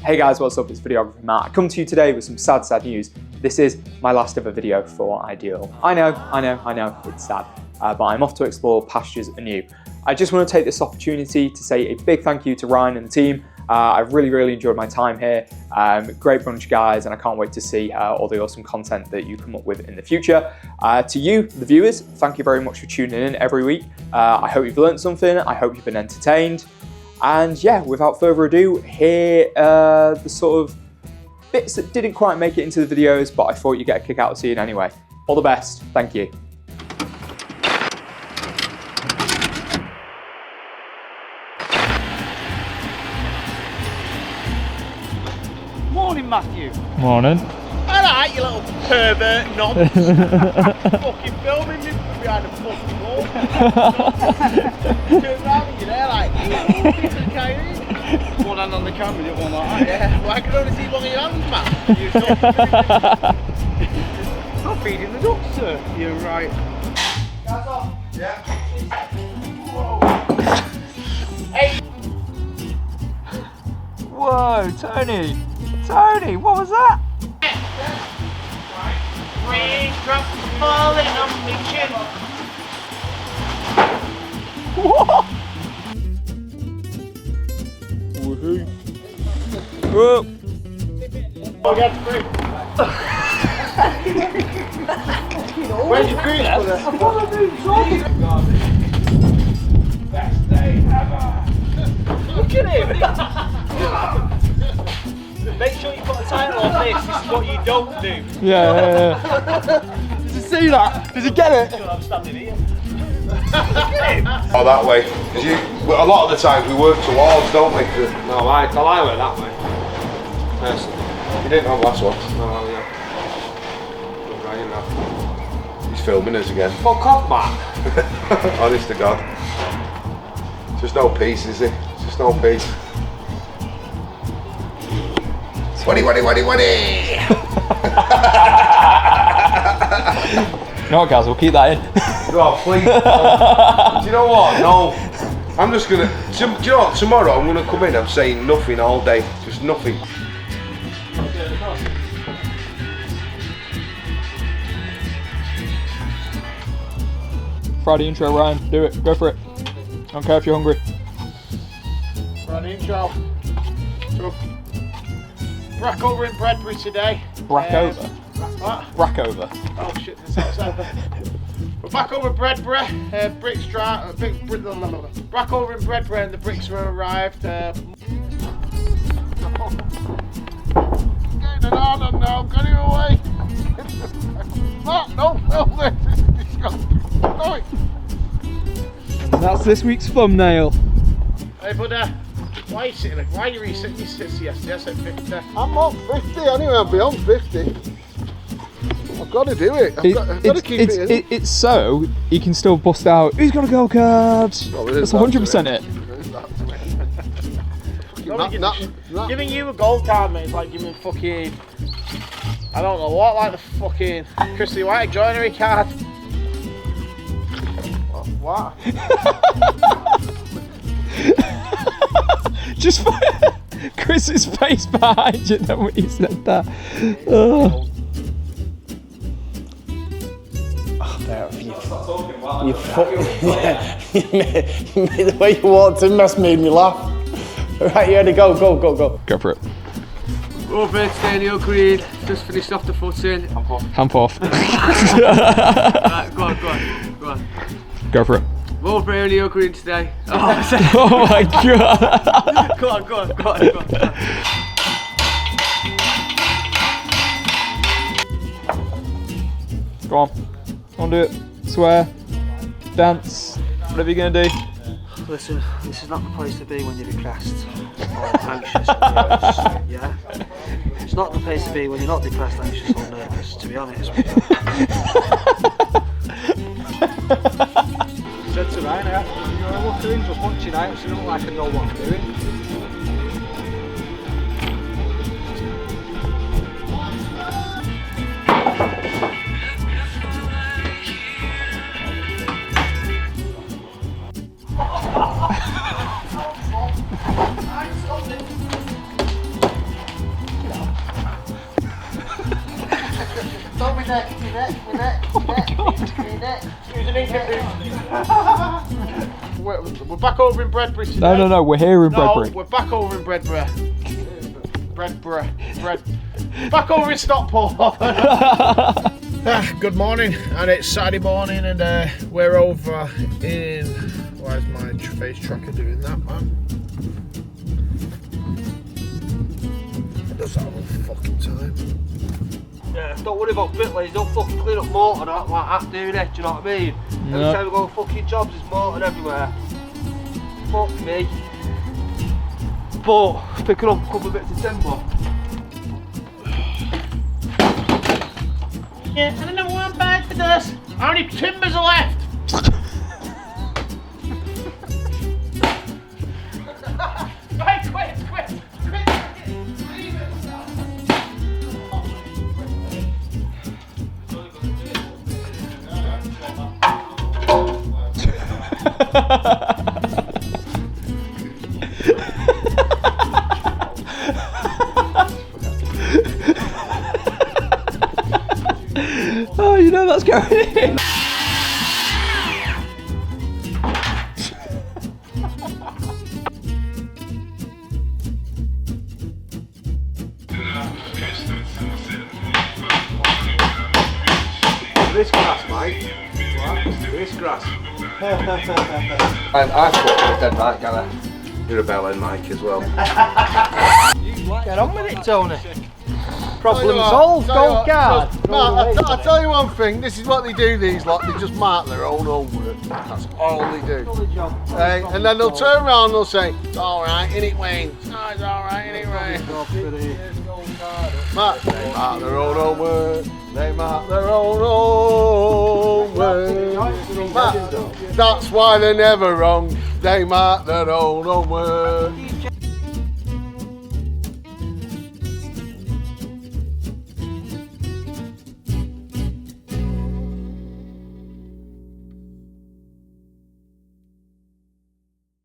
Hey guys, what's up? It's videographer Matt. I come to you today with some sad news. This is my last ever video for Ideal. I know, it's sad, but I'm off to explore pastures anew. I just want to take this opportunity to say a big thank you to Ryan and the team. I've really enjoyed my time here. Great bunch of guys, and I can't wait to see all the awesome content that you come up with in the future. To you, the viewers, thank you very much for tuning in every week. I hope you've learned something. I hope you've been entertained. And yeah, without further ado, here are the sort of bits that didn't quite make it into the videos, but I thought you'd get a kick out of seeing anyway. All the best. Thank you. Morning, Matthew. Morning. Alright, you little pervert nonce. Fucking filming me from behind a fucking wall. Turn around and you're there like, different coyote. One hand on the camera, the other one like that. Yeah, well I can only see one of your hands, man. You're not feeding the ducks, sir. You're right. Guys off. Yeah. Whoa. Hey. Whoa, Tony! Tony, what was that? Raindrops falling on me chin. What? Woohoo! Whoa! Oh, we got free. Where's your grease, brother? I want to do something. Best day ever. Look at him. Make sure you put a title on this. This is what you don't do. Yeah. Does he see that? Does he get it? I'm standing here. Oh, that way. Because a lot of the times we work towards, don't we? No, I went that way. Personally. You didn't have last one. No, yeah. Right, you know. He's filming us again. Fuck off, man. Honest to God. Just no peace, is it? Just no peace. Waddy. You know what, guys? We'll keep that in. Oh, please. Do you know what? No. I'm just gonna. Do you know what? Tomorrow I'm gonna come in. I'm saying nothing all day. Just nothing. Friday intro, Ryan. Do it. Go for it. I don't care if you're hungry. Friday intro. So, Brackover in Bredbury today. Brackover? What? Brackover. Oh shit, this outside. We're back over Bredbury. Bricks dry. Brackover in Bredbury, and the bricks were arrived. Getting it on now. Get it away. No. No. That's this week's thumbnail. Hey, bud. Why are you sitting like? Why are you resitting? You sit yes at 50. I'm on 50 anyway, I'll be on 50. I've got to do it. I've got to keep it in. It's so he can still bust out, who's got a go cards? Oh, that's 100% it. Giving you a gold card, mate, is like giving fucking, I don't know what, like the fucking Christy White joinery card. What? Just for Chris's face behind you then when he said that. Oh. You made the way you walked in, that's made me laugh. Right, you ready? Go. Go for it. Over today in the Oak Reed, just finished off the footing. Hand off. Right, go on. Go for it. Over here in the Oak Reed today. Oh my god. Go on. Go on, do it. Swear. Dance. Whatever you're gonna do. Listen, this is not the place to be when you're depressed or anxious or nervous, yeah? It's not the place to be when you're not depressed, anxious or nervous, to be honest. Said to Ryan, I look at him just watching out, so I don't like I know what I'm doing. We're back over in Bredbury today. No, we're here in Bredbury. No, we're back over in Bredbury. Back over in Stockport. Good morning, and it's Saturday morning, and we're over in. Why is my face tracker doing that, man? It does that all the fucking time. Yeah, don't worry about bricklayers, don't fucking clean up motor and that like that, do they? Do you know what I mean? No. Every time we go fucking jobs, there's motor everywhere. Fuck me. But, picking up a couple of bits of timber. Yeah, and another one bag for this. How many timbers are left? Right, quick. Oh, you know that's going in. This grass, mate. This grass. I thought you were dead right, Gary. You're a bellend, Mike, as well. Get on with it, Tony. Problem solved, gold card. I'll tell you one thing, this is what they do, these lot, they just mark their own homework. That's all they do. And then they'll turn around and they'll say, it's alright, innit, Wayne? Oh, it's alright, innit, Wayne? They mark their own homework. They mark their own homework. That's why they're never wrong. They mark their own homework.